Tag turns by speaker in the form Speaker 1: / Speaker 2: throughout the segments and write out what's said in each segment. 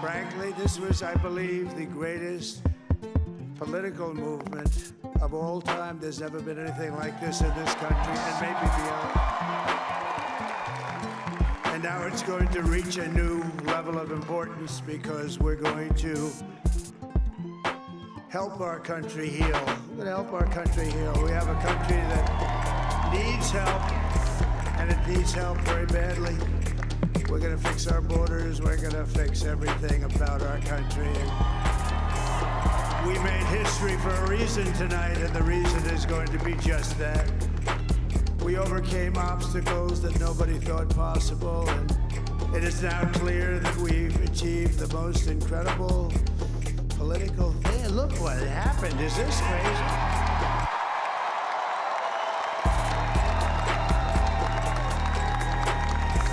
Speaker 1: Frankly, this was, I believe, the greatest political movement of all time. There's never been anything like this in this country, and maybe beyond. And now it's going to reach a new level of importance because we're going to help our country heal. We're going to help our country heal. We have a country that needs help, and it needs help very badly. We're going to fix our borders. We're going to fix everything about our country. And we made history for a reason tonight, and the reason is going to be just that. We overcame obstacles that nobody thought possible, and it is now clear that we've achieved the most incredible political thing. Look what happened. Is this crazy?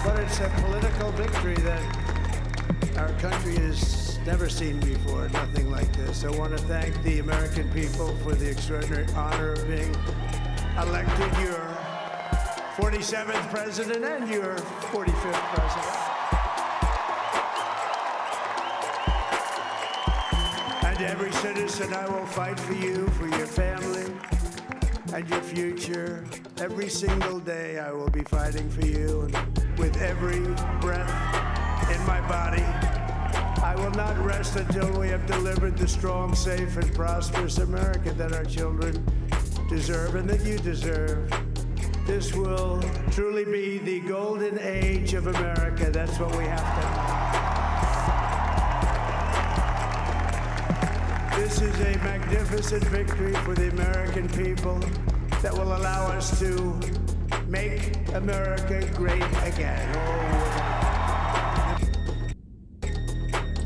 Speaker 1: But it's a political victory that our country has never seen before, nothing like this. I want to thank the American people for the extraordinary honor of being elected your 47th president and your 45th president. And every citizen, I will fight for you, for your family, and your future. Every single day I will be fighting for you, and with every breath in my body, I will not rest until we have delivered the strong, safe, and prosperous America that our children deserve and that you deserve. This will truly be the golden age of America. That's what we have to. This is a magnificent victory for the American people that will allow us to make America great again.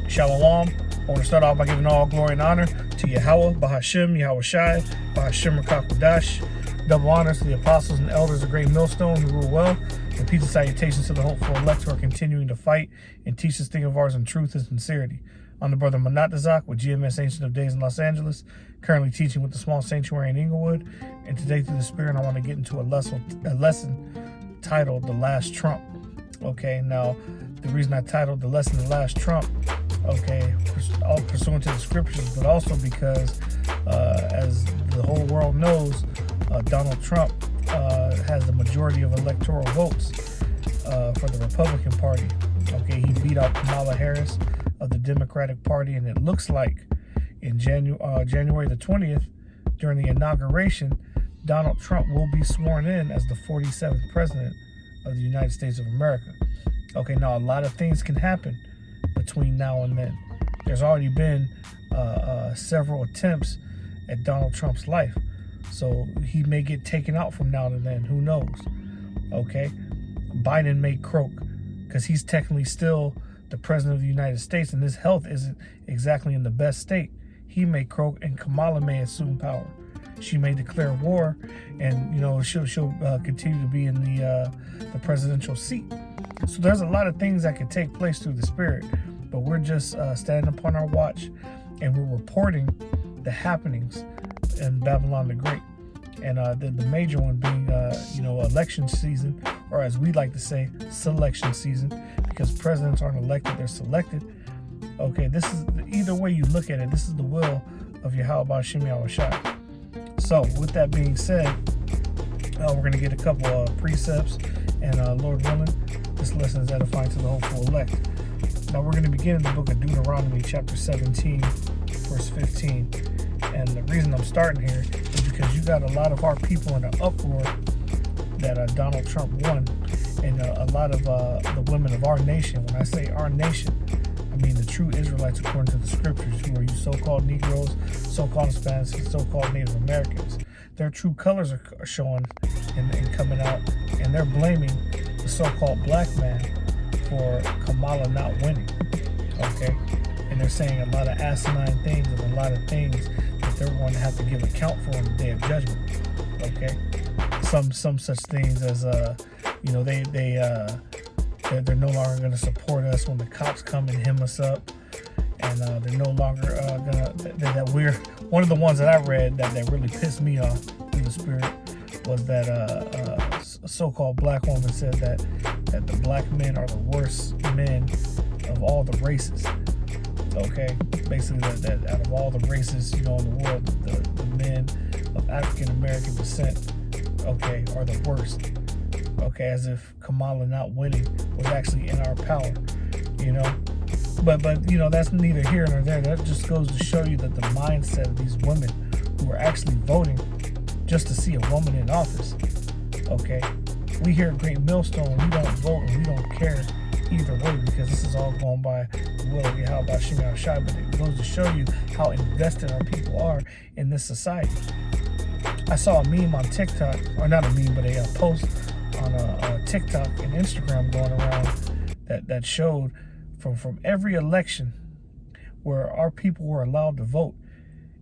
Speaker 2: Shalom. I want to start off by giving all glory and honor to Yahweh, Bahashim, Yahweh Shai, Bahashim Rakakwadash. Double honors to the apostles and elders of Great Millstone who rule well. And peace and salutations to the hopeful elect who are continuing to fight and teach this thing of ours in truth and sincerity. I'm the brother Manatazak with GMS Ancient of Days in Los Angeles, currently teaching with the Small Sanctuary in Inglewood. And today through the Spirit, I want to get into a lesson titled The Last Trump. Okay, now the reason I titled the lesson The Last Trump, okay, all pursuant to the scriptures, but also because as the whole world knows, Donald Trump has the majority of electoral votes for the Republican Party. Okay, he beat out Kamala Harris of the Democratic Party, and it looks like in January the 20th, during the inauguration, Donald Trump will be sworn in as the 47th president of the United States of America. Okay, now a lot of things can happen between now and then. There's already been several attempts at Donald Trump's life, so he may get taken out from now to then. Who knows? Okay, Biden may croak because he's technically still the president of the United States, and his health isn't exactly in the best state. He may croak, and Kamala may assume power. She may declare war, and she'll continue to be in the presidential seat. So there's a lot of things that could take place through the Spirit, but we're just standing upon our watch, and we're reporting the happenings in Babylon the Great, and the major one being election season, or as we like to say, selection season, because presidents aren't elected, they're selected. Okay, this is either way you look at it, this is the will of Yahweh Bashim Yahweh Shai. So with that being said, we're going to get a couple of precepts, and Lord willing, this lesson is edifying to the hopeful elect. Now we're going to begin in the book of Deuteronomy chapter 17 verse 15, and the reason I'm starting here is because you got a lot of our people in an uproar that Donald Trump won, and a lot of the women of our nation. When I say our nation, I mean the true Israelites according to the scriptures, who are you so-called Negroes, so-called Hispanics, and so-called Native Americans. Their true colors are showing and coming out, and they're blaming the so-called black man for Kamala not winning. Okay, and they're saying a lot of asinine things and a lot of things that they're going to have to give account for on the day of judgment. Okay, some such things as they're no longer going to support us when the cops come and hem us up, and they're no longer that one of the ones that I read that really pissed me off in the spirit was that a so-called black woman said that the black men are the worst men of all the races. Okay, basically that out of all the races, in the world, the men of African American descent, okay, are the worst. Okay, as if Kamala not winning was actually in our power, But that's neither here nor there. That just goes to show you that the mindset of these women who are actually voting just to see a woman in office. Okay, we here at Great Millstone, we don't vote and we don't care either way, because this is all going by the will of Yahweh Bashim Yahushua. But it goes to show you how invested our people are in this society. I saw a meme on TikTok, or not a meme, but a post on a TikTok and Instagram going around that showed from every election where our people were allowed to vote,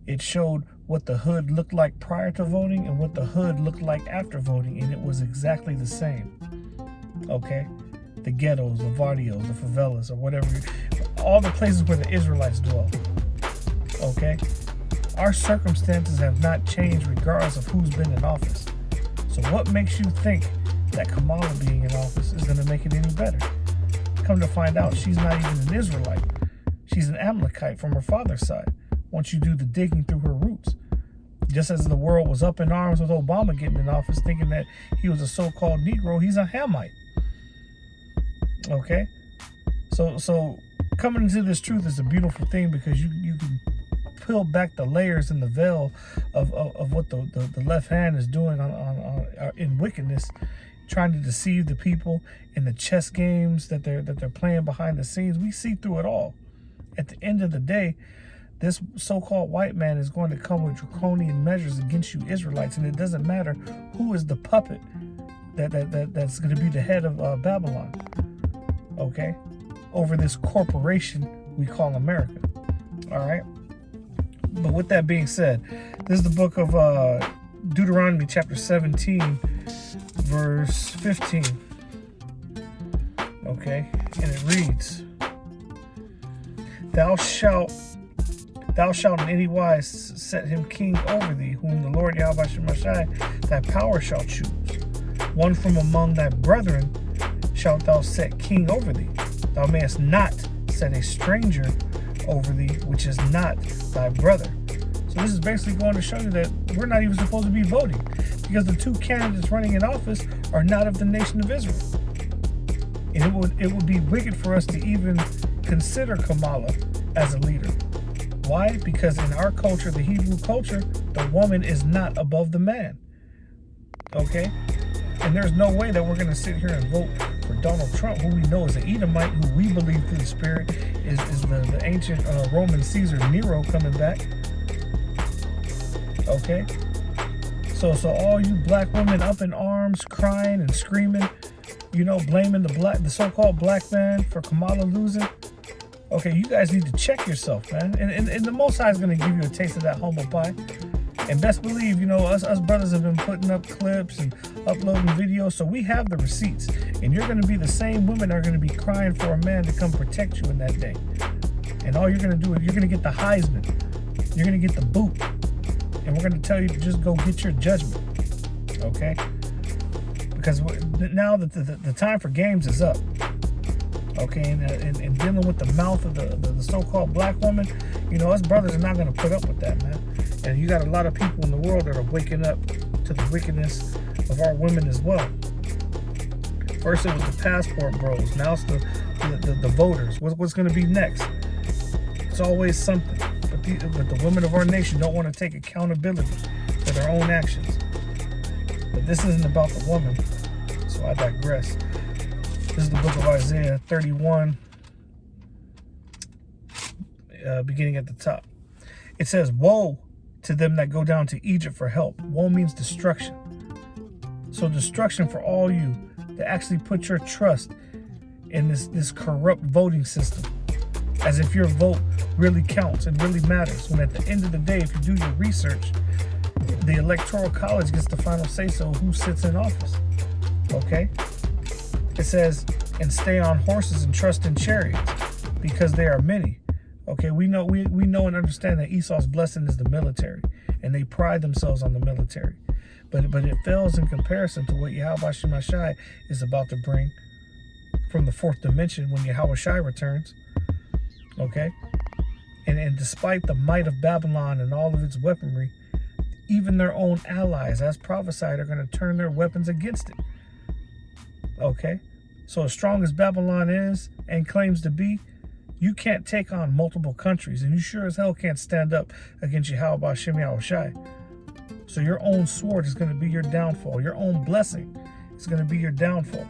Speaker 2: it showed what the hood looked like prior to voting and what the hood looked like after voting, and it was exactly the same. Okay, the ghettos, the barrios, the favelas, or whatever, all the places where the Israelites dwell. Okay, our circumstances have not changed regardless of who's been in office. So what makes you think that Kamala being in office is going to make it any better? Come to find out, she's not even an Israelite. She's an Amalekite from her father's side, once you do the digging through her roots. Just as the world was up in arms with Obama getting in office, thinking that he was a so-called Negro, he's a Hamite. Okay? So coming into this truth is a beautiful thing, because you can peel back the layers and the veil of what the left hand is doing on in wickedness, trying to deceive the people in the chess games that they're playing behind the scenes. We see through it all. At the end of the day, this so-called white man is going to come with draconian measures against you Israelites, and it doesn't matter who is the puppet that's going to be the head of Babylon. Okay, over this corporation we call America. All right. But with that being said, this is the book of Deuteronomy chapter 17, verse 15. Okay, and it reads, Thou shalt in any wise set him king over thee, whom the Lord Yahweh Shemashai thy power shall choose. One from among thy brethren shalt thou set king over thee. Thou mayest not set a stranger over thee, which is not thy brother. So this is basically going to show you that we're not even supposed to be voting, because the two candidates running in office are not of the nation of Israel. And it would be wicked for us to even consider Kamala as a leader. Why? Because in our culture, the Hebrew culture, the woman is not above the man. Okay? And there's no way that we're going to sit here and vote for Donald Trump, who we know is an Edomite, who we believe through the Spirit is the ancient Roman Caesar Nero coming back. Okay? So all you black women up in arms, crying and screaming, blaming the so-called black man for Kamala losing. Okay, you guys need to check yourself, man. And the Most High is going to give you a taste of that humble pie. And best believe, us brothers have been putting up clips and uploading videos, so we have the receipts. And you're going to be the same women that are going to be crying for a man to come protect you in that day. And all you're going to do is you're going to get the Heisman. You're going to get the boot. And we're going to tell you to just go get your judgment. Okay? Because now that the time for games is up. Okay, and dealing with the mouth of the so-called black woman, us brothers are not going to put up with that, man. And you got a lot of people in the world that are waking up to the wickedness of our women as well. First it was the passport bros, now it's the voters. What's going to be next? It's always something. But the women of our nation don't want to take accountability for their own actions. But this isn't about the woman, so I digress. This is the book of Isaiah 31, beginning at the top. It says, Woe to them that go down to Egypt for help. Woe means destruction. So destruction for all you that actually put your trust in this corrupt voting system, as if your vote really counts and really matters, when at the end of the day, if you do your research, the Electoral College gets the final say-so who sits in office. Okay? It says, and stay on horses and trust in chariots, because they are many, Okay, we know and understand that Esau's blessing is the military, and they pride themselves on the military. But it fails in comparison to what Yahweh Shai is about to bring from the fourth dimension when Yahweh Shai returns. Okay? And despite the might of Babylon and all of its weaponry, even their own allies, as prophesied, are going to turn their weapons against it. Okay? So as strong as Babylon is and claims to be, you can't take on multiple countries, and you sure as hell can't stand up against Yahweh Shem Shai. So your own sword is going to be your downfall. Your own blessing is going to be your downfall.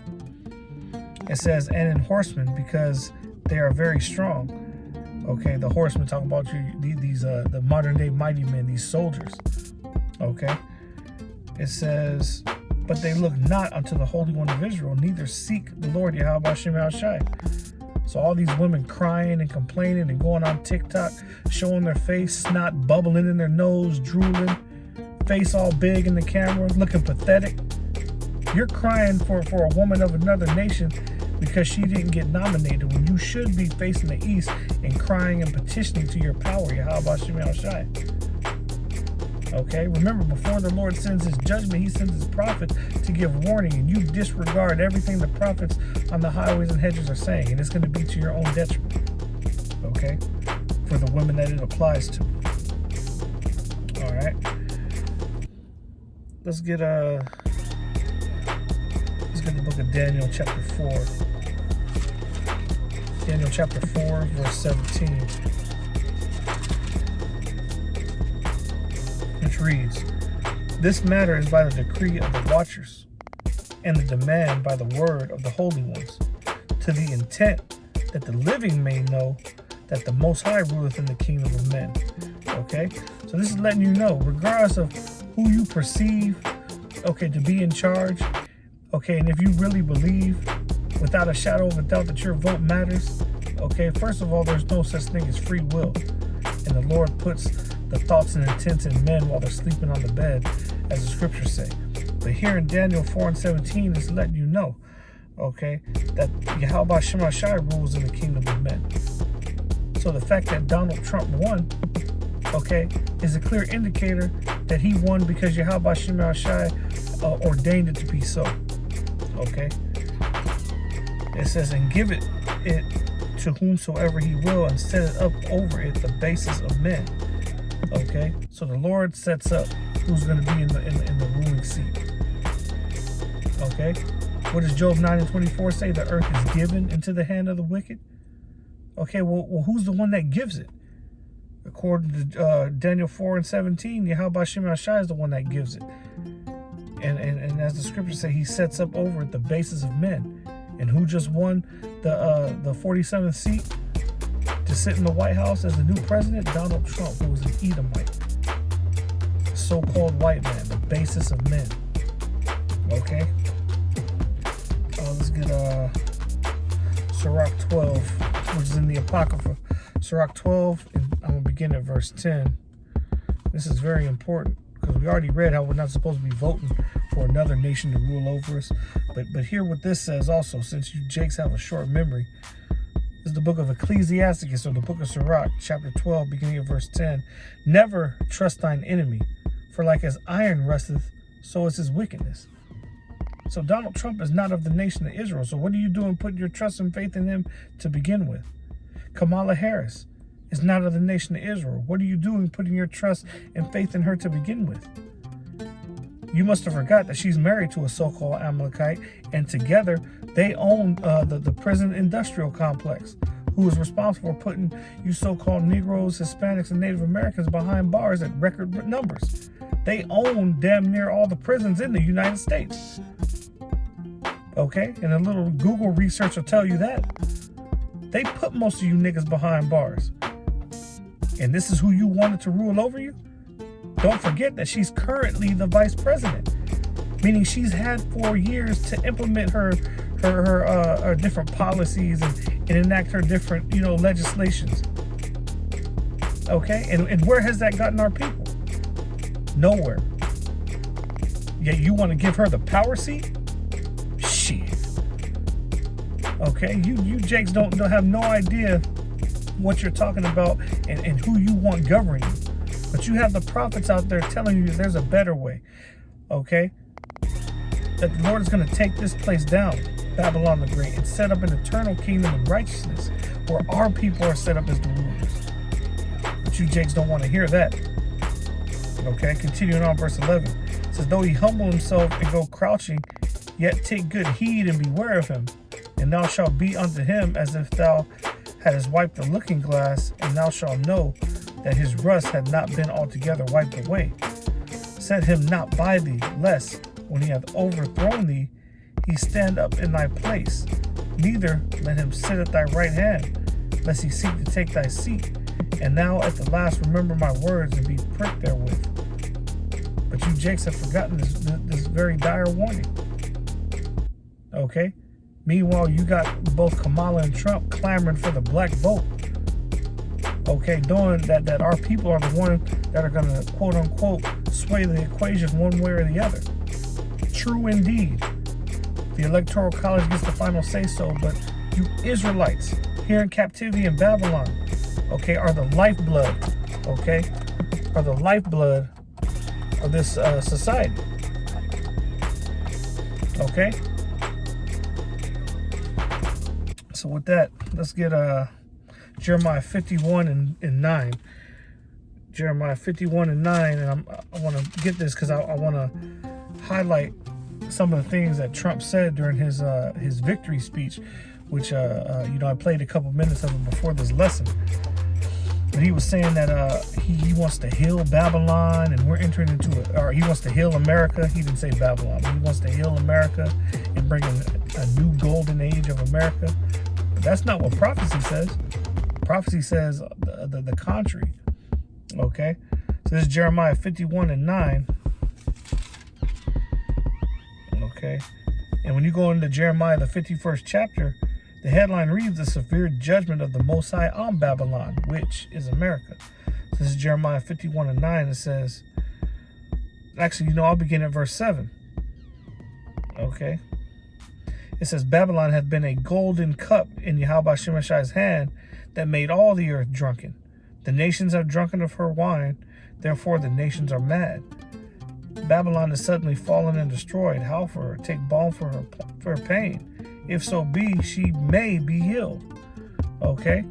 Speaker 2: It says, and in horsemen, because they are very strong. Okay, the horsemen talking about these the modern day mighty men, these soldiers. Okay, it says, but they look not unto the Holy One of Israel, neither seek the Lord Yahweh Shem Shai. So all these women crying and complaining and going on TikTok, showing their face, snot bubbling in their nose, drooling, face all big in the camera, looking pathetic. You're crying for a woman of another nation because she didn't get nominated, when you should be facing the east and crying and petitioning to your power, Yahweh Shem Shai. Okay, remember, before the Lord sends his judgment, he sends his prophet to give warning, and you disregard everything the prophets on the highways and hedges are saying, and it's going to be to your own detriment. Okay, for the women that it applies to. All right, let's get the book of Daniel chapter 4. Daniel chapter 4 verse 17, which reads, this matter is by the decree of the watchers, and the demand by the word of the holy ones, to the intent that the living may know that the Most High ruleth in the kingdom of men. Okay, so this is letting you know, regardless of who you perceive, okay, to be in charge, okay, and if you really believe without a shadow of a doubt that your vote matters, okay, first of all, there's no such thing as free will, and the Lord puts the thoughts and intents in men while they're sleeping on the bed, as the scriptures say. But here in Daniel 4 and 17 is letting you know, okay, that Yahweh Shem Shai rules in the kingdom of men. So the fact that Donald Trump won, okay, is a clear indicator that he won because Yahweh Shem Shai ordained it to be so. Okay, it says, and give it to whomsoever he will, and set it up over it the basis of men. Okay, so the Lord sets up who's going to be in the ruling seat. Okay, what does Job 9 and 24 say? The earth is given into the hand of the wicked. Okay, well who's the one that gives it? According to Daniel 4 and 17, Yahweh Shem Shai is the one that gives it. And as the scriptures say, he sets up over it the basis of men. And who just won the 47th seat to sit in the White House as the new president? Donald Trump, who was an Edomite, so-called white man, the basis of men. Okay, let's get Sirach 12, which is in the Apocrypha. Sirach 12, and I'm gonna begin at verse 10. This is very important, because we already read how we're not supposed to be voting for another nation to rule over us. But hear what this says also, since you Jakes have a short memory. This is the book of Ecclesiasticus, or the book of Sirach, chapter 12, beginning of verse 10. Never trust thine enemy, for like as iron rusteth, so is his wickedness. So Donald Trump is not of the nation of Israel. So what are you doing putting your trust and faith in him to begin with? Kamala Harris is not of the nation of Israel. What are you doing putting your trust and faith in her to begin with? You must have forgot that she's married to a so-called Amalekite, and together they own the prison industrial complex, who is responsible for putting you so-called Negroes, Hispanics, and Native Americans behind bars at record numbers. They own damn near all the prisons in the United States. Okay, and a little Google research will tell you that. They put most of you niggas behind bars. And this is who you wanted to rule over you? Don't forget that she's currently the vice president, meaning she's had 4 years to implement her different policies and enact her different, legislations. Okay, and where has that gotten our people? Nowhere. Yet you want to give her the power seat? Shit. Okay, you Jakes don't have no idea what you're talking about and who you want governing you. But you have the prophets out there telling you there's a better way, okay? That the Lord is going to take this place down, Babylon the Great, and set up an eternal kingdom of righteousness where our people are set up as the rulers. But you Jakes don't want to hear that. Okay, continuing on verse 11. It says, though he humble himself and go crouching, yet take good heed and beware of him. And thou shalt be unto him as if thou hadst wiped the looking glass, and thou shalt know that his rust had not been altogether wiped away. Set him not by thee, lest, when he hath overthrown thee, he stand up in thy place. Neither let him sit at thy right hand, lest he seek to take thy seat. And now at the last remember my words and be pricked therewith. But you Jakes have forgotten this very dire warning. Okay? Meanwhile, you got both Kamala and Trump clamoring for the black vote. Okay, knowing that our people are the ones that are going to, quote unquote, sway the equation one way or the other. True indeed. The Electoral College gets the final say so, but you Israelites here in captivity in Babylon, okay, are the lifeblood, okay, are the lifeblood of this society, okay? So with that, let's get Jeremiah 51 and 9. Jeremiah 51 and 9, and I want to get this because I want to highlight some of the things that Trump said during his victory speech, which I played a couple minutes of it before this lesson. But he was saying that he wants to heal Babylon, and we're entering into it, or he wants to heal America. He didn't say Babylon, but he wants to heal America and bring in a new golden age of America. But that's not what prophecy says. Prophecy says the contrary. Okay, so this is Jeremiah 51 and 9. Okay, and when you go into Jeremiah, the 51st chapter, the headline reads, the severe judgment of the Most High on Babylon, which is America. So this is Jeremiah 51 and 9. It says, actually, I'll begin at verse 7. Okay. It says, Babylon hath been a golden cup in Yahweh Shemashai's hand that made all the earth drunken. The nations have drunken of her wine, therefore the nations are mad. Babylon is suddenly fallen and destroyed. How for her? Take balm for her pain. If so be, she may be healed. Okay?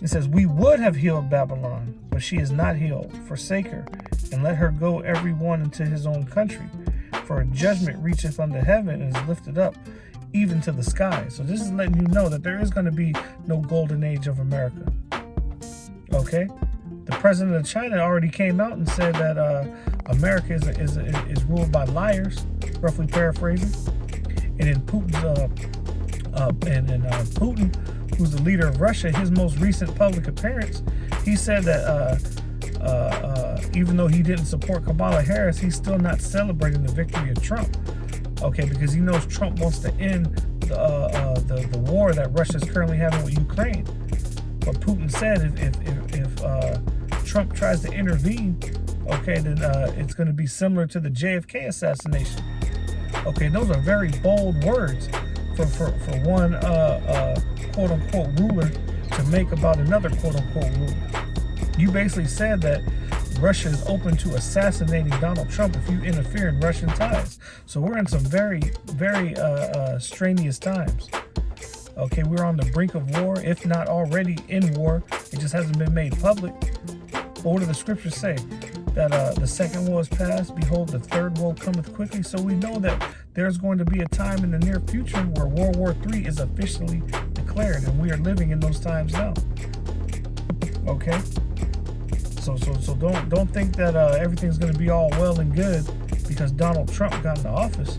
Speaker 2: It says, we would have healed Babylon, but she is not healed. Forsake her, and let her go every one into his own country. For her judgment reacheth unto heaven and is lifted up even to the sky. So this is letting you know that there is going to be no golden age of America. Okay? The president of China already came out and said that America is ruled by liars, roughly paraphrasing. And in Putin, who's the leader of Russia, his most recent public appearance, he said that even though he didn't support Kamala Harris, he's still not celebrating the victory of Trump. Okay, because he knows Trump wants to end the war that Russia is currently having with Ukraine. But Putin said if Trump tries to intervene, okay, then it's going to be similar to the JFK assassination. Okay, those are very bold words for one quote unquote ruler to make about another quote unquote ruler. You basically said that Russia is open to assassinating Donald Trump if you interfere in Russian ties. So we're in some very, very strenuous times. Okay, we're on the brink of war, if not already in war. It just hasn't been made public. But what do the scriptures say? That the second woe is past, behold, the third woe cometh quickly. So we know that there's going to be a time in the near future where World War III is officially declared, and we are living in those times now. Okay? So don't think that everything's going to be all well and good because Donald Trump got into office.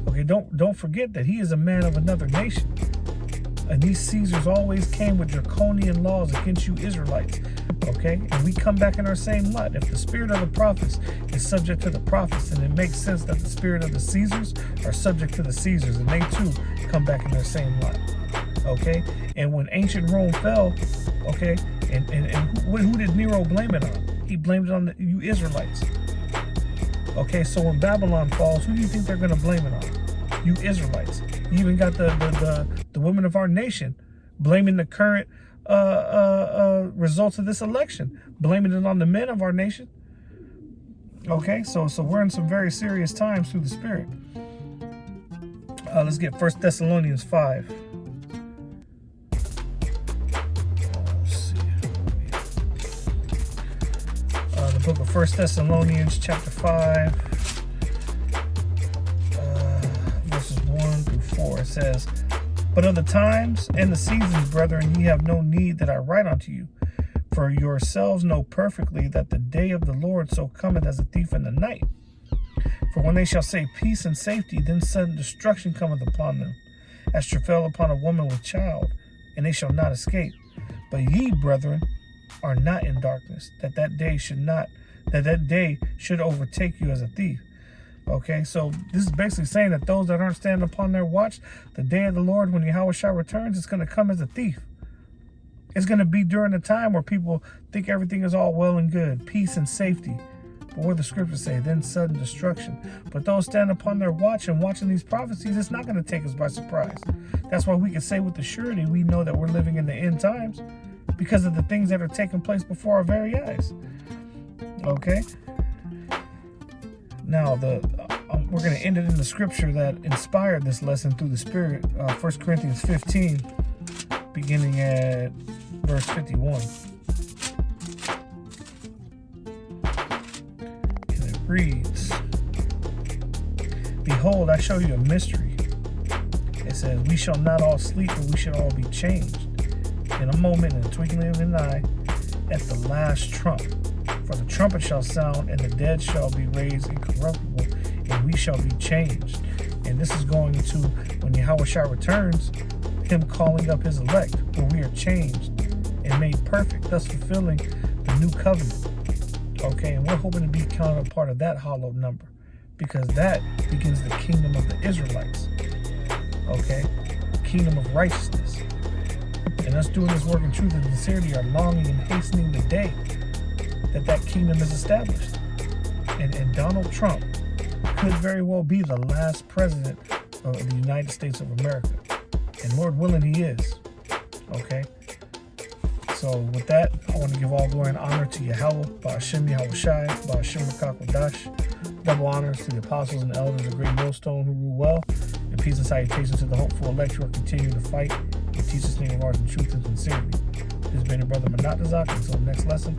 Speaker 2: Okay, don't forget that he is a man of another nation. And these Caesars always came with draconian laws against you Israelites. Okay, and we come back in our same lot. If the spirit of the prophets is subject to the prophets, then it makes sense that the spirit of the Caesars are subject to the Caesars, and they too come back in their same lot. Okay, and when ancient Rome fell, okay, and who did Nero blame it on? He blamed it on you Israelites. Okay, so when Babylon falls, who do you think they're going to blame it on? You Israelites. You even got the women of our nation blaming the current results of this election, blaming it on the men of our nation. Okay, so we're in some very serious times through the Spirit. Let's get 1 Thessalonians 5. Let's see. The book of 1 Thessalonians, chapter 5, verses 1 through 4. It says, "But of the times and the seasons, brethren, ye have no need that I write unto you. For yourselves know perfectly that the day of the Lord so cometh as a thief in the night. For when they shall say peace and safety, then sudden destruction cometh upon them, as travail upon a woman with child, and they shall not escape. But ye, brethren, are not in darkness, that day should overtake you as a thief." Okay, so this is basically saying that those that aren't standing upon their watch, the day of the Lord, when Yahushua returns, it's going to come as a thief. It's going to be during the time where people think everything is all well and good, peace and safety. But what the scriptures say, then sudden destruction. But those standing upon their watch and watching these prophecies, it's not going to take us by surprise. That's why we can say with the surety we know that we're living in the end times, because of the things that are taking place before our very eyes. Okay? Now, we're going to end it in the scripture that inspired this lesson through the Spirit, 1 Corinthians 15, beginning at verse 51. And it reads, "Behold, I show you a mystery." It says, "We shall not all sleep, but we shall all be changed in a moment, in the twinkling of an eye, at the last trump. For the trumpet shall sound, and the dead shall be raised incorruptible, and we shall be changed." And this is going to, when Yahushua returns, him calling up his elect, where we are changed and made perfect, thus fulfilling the new covenant. Okay, and we're hoping to be counted a part of that hallowed number, because that begins the kingdom of the Israelites. Okay, the kingdom of righteousness. And us doing this work in truth and sincerity are longing and hastening the day that kingdom is established. And Donald Trump could very well be the last president of the United States of America. And Lord willing, he is. Okay? So with that, I want to give all glory and honor to Yahweh, Ba'ashem Yahushai, Ba'ashem Rakakwadash. Double honors to the apostles and elders of Great Millstone who rule well. And peace and salutations to the hopeful elect who are continuing to fight and teach this name of ours in truth and sincerity. This has been your brother Manat Dazak. Until the next lesson.